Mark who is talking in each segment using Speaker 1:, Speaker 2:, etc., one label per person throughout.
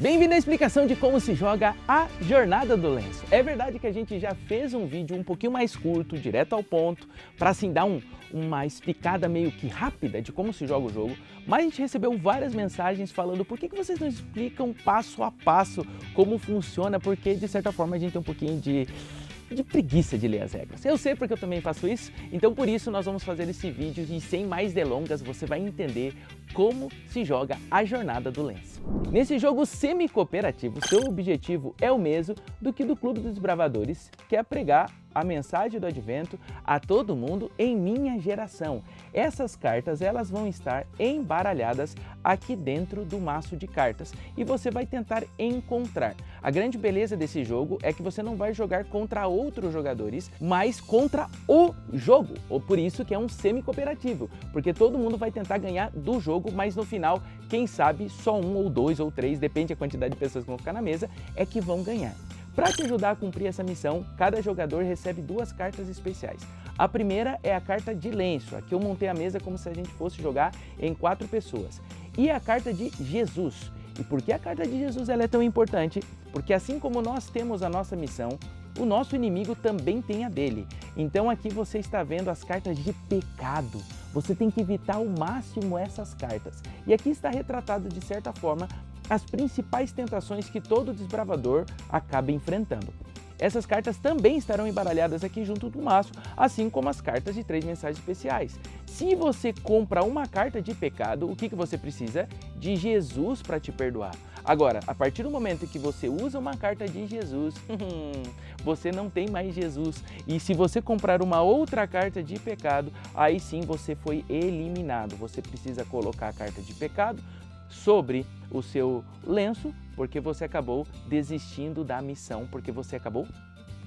Speaker 1: Bem-vindo à explicação de como se joga a Jornada do Lenço. É verdade que a gente já fez um vídeo um pouquinho mais curto, direto ao ponto, para assim dar uma explicada meio que rápida de como se joga o jogo, mas a gente recebeu várias mensagens falando por que vocês não explicam passo a passo como funciona, porque de certa forma a gente tem um pouquinho de preguiça de ler as regras. Eu sei porque eu também faço isso, então por isso nós vamos fazer esse vídeo e sem mais delongas você vai entender como se joga a Jornada do Lenço. Nesse jogo semi-cooperativo, seu objetivo é o mesmo do que do Clube dos Desbravadores, que é pregar a mensagem do advento a todo mundo em minha geração. Essas cartas elas vão estar embaralhadas aqui dentro do maço de cartas e você vai tentar encontrar. A grande beleza desse jogo é que você não vai jogar contra outros jogadores, mas contra o jogo. Ou por isso que é um semi-cooperativo, porque todo mundo vai tentar ganhar do jogo, mas no final, quem sabe, só um ou dois ou três, depende da quantidade de pessoas que vão ficar na mesa, é que vão ganhar. Para te ajudar a cumprir essa missão, cada jogador recebe duas cartas especiais. A primeira é a carta de lenço, aqui eu montei a mesa como se a gente fosse jogar em 4 pessoas. E a carta de Jesus. E por que a carta de Jesus ela é tão importante? Porque assim como nós temos a nossa missão, o nosso inimigo também tem a dele. Então aqui você está vendo as cartas de pecado. Você tem que evitar ao máximo essas cartas. E aqui está retratado de certa forma as principais tentações que todo desbravador acaba enfrentando. Essas cartas também estarão embaralhadas aqui junto do maço, assim como as cartas de 3 mensagens especiais. Se você compra uma carta de pecado, o que você precisa? De Jesus para te perdoar. Agora, a partir do momento que você usa uma carta de Jesus, você não tem mais Jesus. E se você comprar uma outra carta de pecado, aí sim você foi eliminado. Você precisa colocar a carta de pecado sobre o seu lenço, porque você acabou desistindo da missão, porque você acabou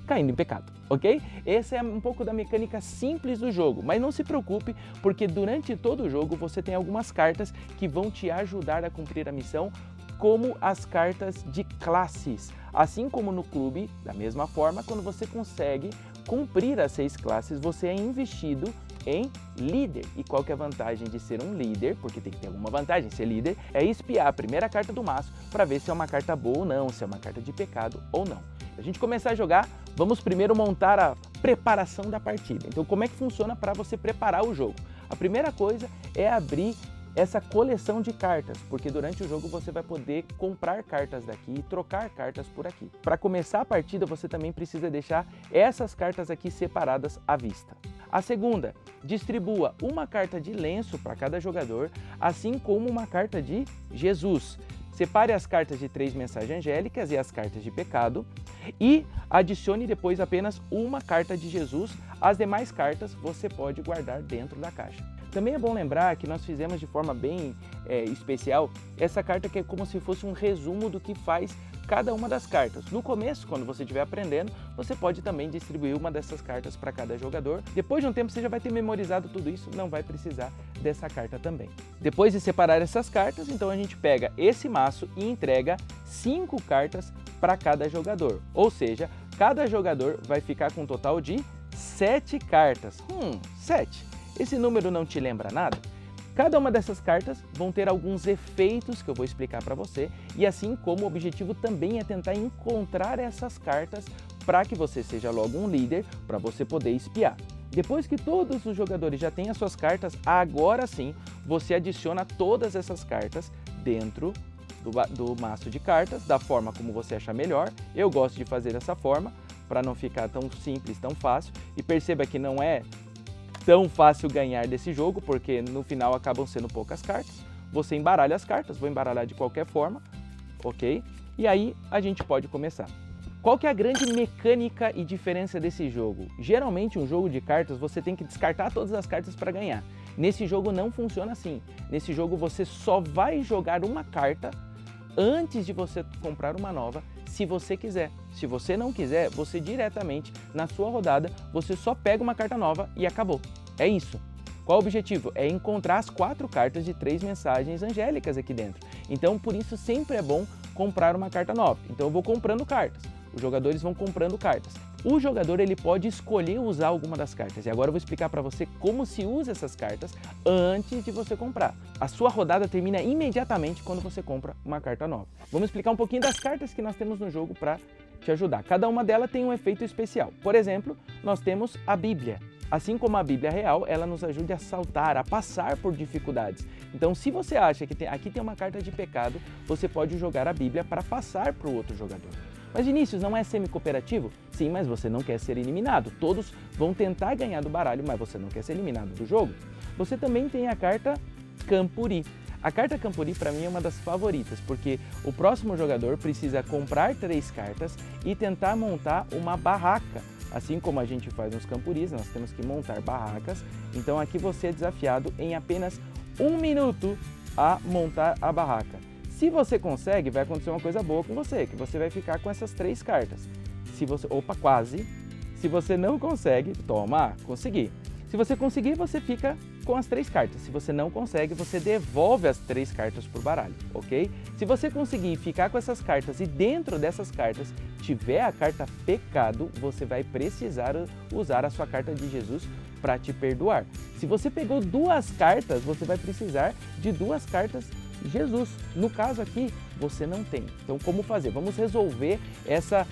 Speaker 1: caindo em pecado, ok? Essa é um pouco da mecânica simples do jogo, mas não se preocupe, porque durante todo o jogo você tem algumas cartas que vão te ajudar a cumprir a missão, como as cartas de classes. Assim como no clube, da mesma forma, quando você consegue cumprir as 6 classes, você é investido em líder. E qual que é a vantagem de ser um líder? Porque tem que ter alguma vantagem ser líder, é espiar a primeira carta do maço para ver se é uma carta boa ou não, se é uma carta de pecado ou não. Para a gente começar a jogar, vamos primeiro montar a preparação da partida. Então como é que funciona para você preparar o jogo? A primeira coisa é abrir essa coleção de cartas, porque durante o jogo você vai poder comprar cartas daqui e trocar cartas por aqui. Para começar a partida, você também precisa deixar essas cartas aqui separadas à vista. A segunda, distribua uma carta de lenço para cada jogador, assim como uma carta de Jesus. Separe as cartas de 3 mensagens angélicas e as cartas de pecado e adicione depois apenas uma carta de Jesus. As demais cartas você pode guardar dentro da caixa. Também é bom lembrar que nós fizemos de forma bem especial essa carta que é como se fosse um resumo do que faz cada uma das cartas. No começo, quando você estiver aprendendo, você pode também distribuir uma dessas cartas para cada jogador. Depois de um tempo você já vai ter memorizado tudo isso, não vai precisar dessa carta também. Depois de separar essas cartas, então a gente pega esse maço e entrega 5 cartas para cada jogador. Ou seja, cada jogador vai ficar com um total de 7 cartas. 7. Esse número não te lembra nada? Cada uma dessas cartas vão ter alguns efeitos que eu vou explicar para você e assim como o objetivo também é tentar encontrar essas cartas para que você seja logo um líder, para você poder espiar. Depois que todos os jogadores já têm as suas cartas, agora sim você adiciona todas essas cartas dentro do maço de cartas, da forma como você achar melhor. Eu gosto de fazer dessa forma para não ficar tão simples, tão fácil, e perceba que não é tão fácil ganhar desse jogo, porque no final acabam sendo poucas cartas. Você embaralha as cartas, vou embaralhar de qualquer forma, ok? E aí a gente pode começar. Qual que é a grande mecânica e diferença desse jogo? Geralmente um jogo de cartas você tem que descartar todas as cartas para ganhar. Nesse jogo não funciona assim. Nesse jogo você só vai jogar uma carta antes de você comprar uma nova, se você quiser. Se você não quiser, você diretamente, na sua rodada, você só pega uma carta nova e acabou. É isso. Qual o objetivo? É encontrar as 4 cartas de 3 mensagens angélicas aqui dentro. Então, por isso, sempre é bom comprar uma carta nova. Então, eu vou comprando cartas. Os jogadores vão comprando cartas. O jogador ele pode escolher usar alguma das cartas. E agora eu vou explicar para você como se usa essas cartas antes de você comprar. A sua rodada termina imediatamente quando você compra uma carta nova. Vamos explicar um pouquinho das cartas que nós temos no jogo para te ajudar. Cada uma delas tem um efeito especial. Por exemplo, nós temos a Bíblia. Assim como a Bíblia real, ela nos ajuda a saltar, a passar por dificuldades. Então, se você acha que aqui tem uma carta de pecado, você pode jogar a Bíblia para passar para o outro jogador. Mas Vinícius, não é semi-cooperativo? Sim, mas você não quer ser eliminado. Todos vão tentar ganhar do baralho, mas você não quer ser eliminado do jogo. Você também tem a carta Campuri. A carta Campuri para mim é uma das favoritas, porque o próximo jogador precisa comprar 3 cartas e tentar montar uma barraca. Assim como a gente faz nos campuris, nós temos que montar barracas. Então aqui você é desafiado em apenas 1 minuto a montar a barraca. Se você consegue, vai acontecer uma coisa boa com você, que você vai ficar com essas 3 cartas. Se você, quase. Se você não consegue, toma, consegui. Se você conseguir, você fica com as 3 cartas. Se você não consegue, você devolve as 3 cartas para o baralho, ok? Se você conseguir ficar com essas cartas e dentro dessas cartas tiver a carta pecado, você vai precisar usar a sua carta de Jesus para te perdoar. Se você pegou 2 cartas, você vai precisar de 2 cartas Jesus. No caso aqui, você não tem. Então, como fazer? Vamos resolver essa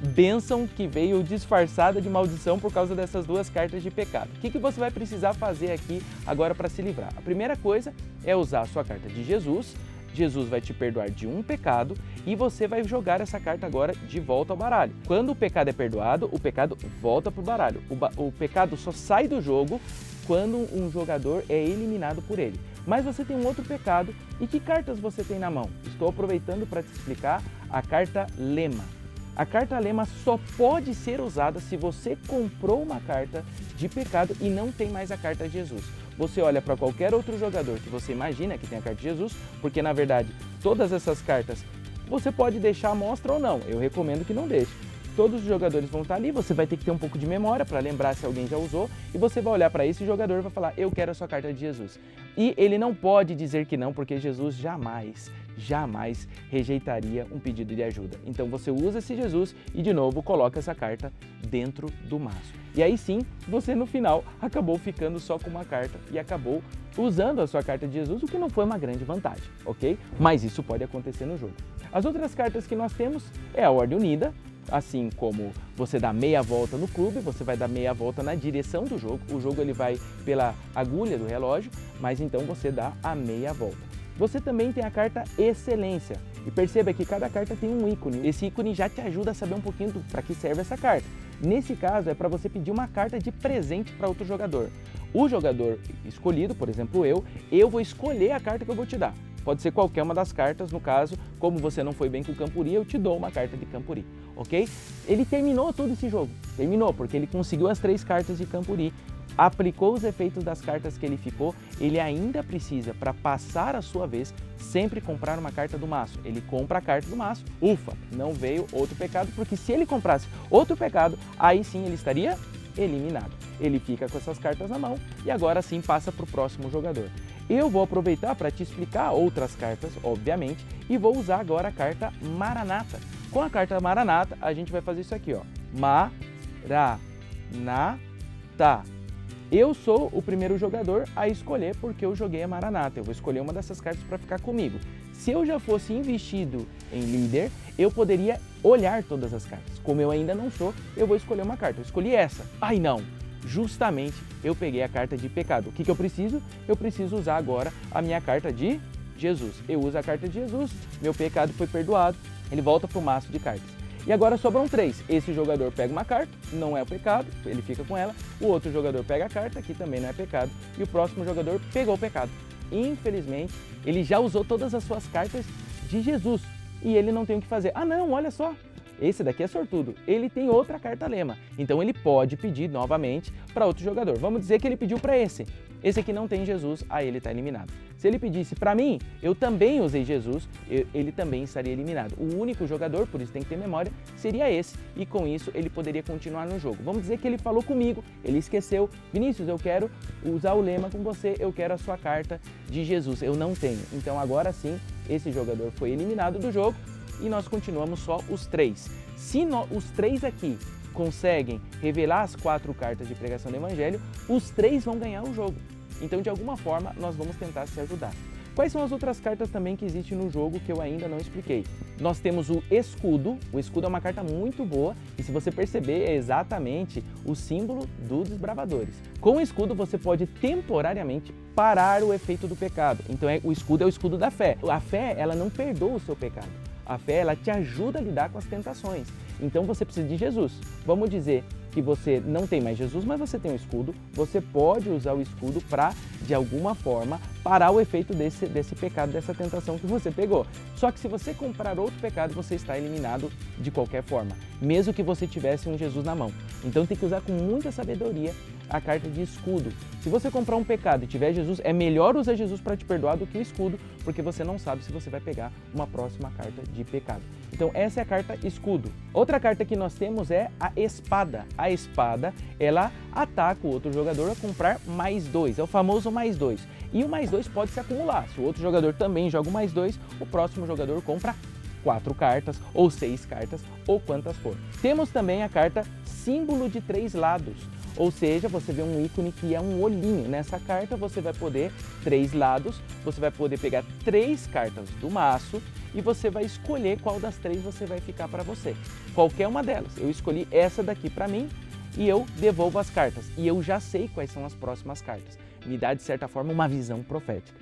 Speaker 1: bênção que veio disfarçada de maldição por causa dessas 2 cartas de pecado. O que você vai precisar fazer aqui agora para se livrar? A primeira coisa é usar a sua carta de Jesus. Jesus vai te perdoar de um pecado e você vai jogar essa carta agora de volta ao baralho. Quando o pecado é perdoado, o pecado volta para o baralho. O pecado só sai do jogo quando um jogador é eliminado por ele. Mas você tem um outro pecado. E que cartas você tem na mão? Estou aproveitando para te explicar a carta Lema. A carta Lema só pode ser usada se você comprou uma carta de pecado e não tem mais a carta de Jesus. Você olha para qualquer outro jogador que você imagina que tem a carta de Jesus, porque na verdade todas essas cartas você pode deixar à mostra ou não. Eu recomendo que não deixe. Todos os jogadores vão estar ali, você vai ter que ter um pouco de memória para lembrar se alguém já usou e você vai olhar para esse jogador e vai falar, eu quero a sua carta de Jesus. E ele não pode dizer que não, porque Jesus jamais rejeitaria um pedido de ajuda. Então você usa esse Jesus e de novo coloca essa carta dentro do maço. E aí sim, você no final acabou ficando só com uma carta e acabou usando a sua carta de Jesus, o que não foi uma grande vantagem, ok? Mas isso pode acontecer no jogo. As outras cartas que nós temos é a Ordem Unida. Assim como você dá meia volta no clube, você vai dar meia volta na direção do jogo. O jogo ele vai pela agulha do relógio, mas então você dá a meia volta. Você também tem a carta Excelência. E perceba que cada carta tem um ícone. Esse ícone já te ajuda a saber um pouquinho para que serve essa carta. Nesse caso é para você pedir uma carta de presente para outro jogador. O jogador escolhido, por exemplo eu vou escolher a carta que eu vou te dar. Pode ser qualquer uma das cartas, no caso, como você não foi bem com o Campuri, eu te dou uma carta de Campuri, ok? Ele terminou todo esse jogo, terminou, porque ele conseguiu as 3 cartas de Campuri, aplicou os efeitos das cartas que ele ficou, ele ainda precisa, para passar a sua vez, sempre comprar uma carta do maço. Ele compra a carta do maço, ufa, não veio outro pecado, porque se ele comprasse outro pecado, aí sim ele estaria eliminado. Ele fica com essas cartas na mão e agora sim passa para o próximo jogador. Eu vou aproveitar para te explicar outras cartas, obviamente, e vou usar agora a carta Maranata. Com a carta Maranata, a gente vai fazer isso aqui, ó. Maranata. Eu sou o primeiro jogador a escolher porque eu joguei a Maranata. Eu vou escolher uma dessas cartas para ficar comigo. Se eu já fosse investido em líder, eu poderia olhar todas as cartas. Como eu ainda não sou, eu vou escolher uma carta. Eu escolhi essa. Ai, não! Justamente eu peguei a carta de pecado. O que eu preciso? Eu preciso usar agora a minha carta de Jesus. Eu uso a carta de Jesus, meu pecado foi perdoado, ele volta para o maço de cartas. E agora sobram 3. Esse jogador pega uma carta, não é o pecado, ele fica com ela. O outro jogador pega a carta, que também não é pecado. E o próximo jogador pegou o pecado. Infelizmente, ele já usou todas as suas cartas de Jesus. E ele não tem o que fazer. Ah não, olha só! Esse daqui é sortudo, ele tem outra carta Lema, então ele pode pedir novamente para outro jogador. Vamos dizer que ele pediu para esse aqui não tem Jesus, aí ele está eliminado. Se ele pedisse para mim, eu também usei Jesus, ele também estaria eliminado. O único jogador, por isso tem que ter memória, seria esse, e com isso ele poderia continuar no jogo. Vamos dizer que ele falou comigo, ele esqueceu, Vinícius, eu quero usar o Lema com você, eu quero a sua carta de Jesus, eu não tenho. Então agora sim, esse jogador foi eliminado do jogo, e nós continuamos só os 3. Se os 3 aqui conseguem revelar as 4 cartas de pregação do Evangelho, os 3 vão ganhar o jogo. Então, de alguma forma, nós vamos tentar se ajudar. Quais são as outras cartas também que existem no jogo que eu ainda não expliquei? Nós temos o escudo é uma carta muito boa e se você perceber é exatamente o símbolo dos desbravadores. Com o escudo você pode temporariamente parar o efeito do pecado, então o escudo é o escudo da fé. A fé, ela não perdoa o seu pecado, a fé, ela te ajuda a lidar com as tentações, então você precisa de Jesus. Vamos dizer que você não tem mais Jesus, mas você tem um escudo, você pode usar o escudo para, de alguma forma, parar o efeito desse pecado, dessa tentação que você pegou. Só que se você comprar outro pecado, você está eliminado de qualquer forma, mesmo que você tivesse um Jesus na mão. Então tem que usar com muita sabedoria a carta de escudo. Se você comprar um pecado e tiver Jesus, é melhor usar Jesus para te perdoar do que o escudo, porque você não sabe se você vai pegar uma próxima carta de pecado. Então essa é a carta escudo. Outra carta que nós temos é a espada. A espada, ela ataca o outro jogador a comprar mais 2, é o famoso mais 2. E o mais 2 pode se acumular. Se o outro jogador também joga o mais 2, o próximo jogador compra 4 cartas, ou 6 cartas, ou quantas for. Temos também a carta símbolo de 3 lados. Ou seja, você vê um ícone que é um olhinho. Nessa carta você vai poder 3 lados, você vai poder pegar 3 cartas do maço e você vai escolher qual das 3 você vai ficar para você. Qualquer uma delas. Eu escolhi essa daqui para mim e eu devolvo as cartas. E eu já sei quais são as próximas cartas. Me dá, de certa forma, uma visão profética.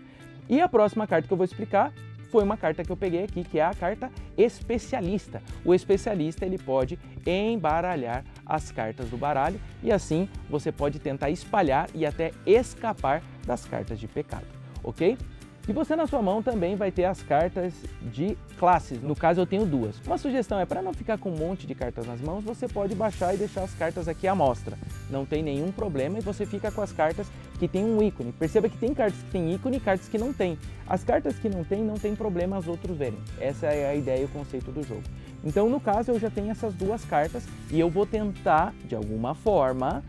Speaker 1: E a próxima carta que eu vou explicar foi uma carta que eu peguei aqui, que é a carta especialista. O especialista, ele pode embaralhar as cartas do baralho e assim você pode tentar espalhar e até escapar das cartas de pecado, ok? E você na sua mão também vai ter as cartas de classes, no caso eu tenho 2. Uma sugestão é, para não ficar com um monte de cartas nas mãos, você pode baixar e deixar as cartas aqui à mostra. Não tem nenhum problema e você fica com as cartas que tem um ícone. Perceba que tem cartas que tem ícone e cartas que não tem. As cartas que não tem problema os outros verem. Essa é a ideia e o conceito do jogo. Então, no caso, eu já tenho essas 2 cartas e eu vou tentar, de alguma forma,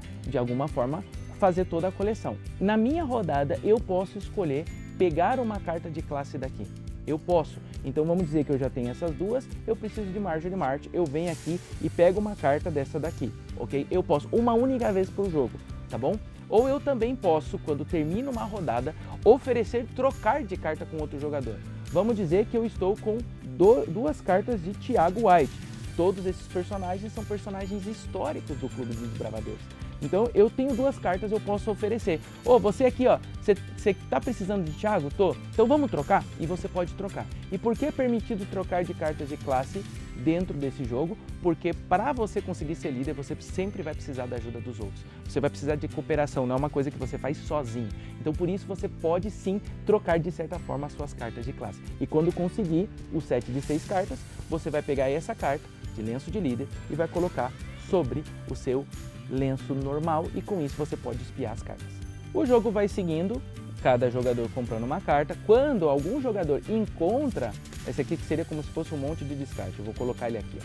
Speaker 1: fazer toda a coleção. Na minha rodada, eu posso escolher pegar uma carta de classe daqui. Eu posso. Então vamos dizer que eu já tenho essas 2, eu preciso de Marjorie Mart, eu venho aqui e pego uma carta dessa daqui, ok? Eu posso uma única vez por jogo, tá bom? Ou eu também posso, quando termino uma rodada, oferecer trocar de carta com outro jogador. Vamos dizer que eu estou com 2 cartas de Thiago White. Todos esses personagens são personagens históricos do Clube dos Desbravadores. Então eu tenho 2 cartas, eu posso oferecer. Você aqui, você tá precisando de Thiago? Tô. Então vamos trocar? E você pode trocar. E por que é permitido trocar de cartas de classe dentro desse jogo? Porque para você conseguir ser líder, você sempre vai precisar da ajuda dos outros. Você vai precisar de cooperação, não é uma coisa que você faz sozinho. Então por isso você pode sim trocar de certa forma as suas cartas de classe. E quando conseguir o set de 6 cartas, você vai pegar essa carta de lenço de líder e vai colocar sobre o seu lenço normal e com isso você pode espiar as cartas. O jogo vai seguindo, cada jogador comprando uma carta. Quando algum jogador encontra, esse aqui que seria como se fosse um monte de descarte, eu vou colocar ele aqui.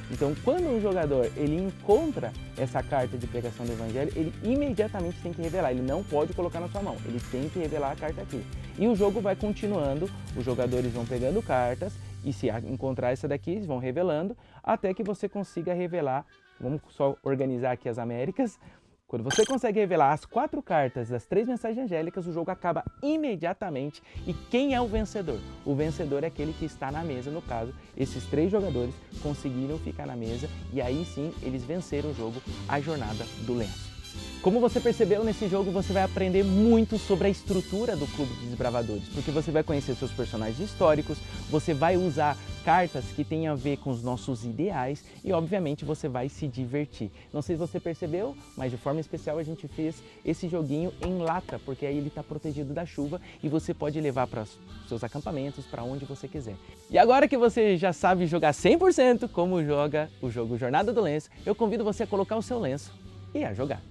Speaker 1: Então, quando um jogador ele encontra essa carta de pregação do Evangelho, ele imediatamente tem que revelar, ele não pode colocar na sua mão, ele tem que revelar a carta aqui. E o jogo vai continuando, os jogadores vão pegando cartas e se encontrar essa daqui, eles vão revelando, até que você consiga revelar. Vamos só organizar aqui as Américas. Quando você consegue revelar as 4 cartas das 3 mensagens angélicas, o jogo acaba imediatamente. E quem é o vencedor? O vencedor é aquele que está na mesa, no caso, esses 3 jogadores conseguiram ficar na mesa e aí sim eles venceram o jogo, a Jornada do Lenço. Como você percebeu, nesse jogo você vai aprender muito sobre a estrutura do Clube dos Desbravadores, porque você vai conhecer seus personagens históricos, você vai usar cartas que têm a ver com os nossos ideais e, obviamente, você vai se divertir. Não sei se você percebeu, mas de forma especial a gente fez esse joguinho em lata, porque aí ele está protegido da chuva e você pode levar para os seus acampamentos, para onde você quiser. E agora que você já sabe jogar 100% como joga o jogo Jornada do Lenço, eu convido você a colocar o seu lenço e a jogar.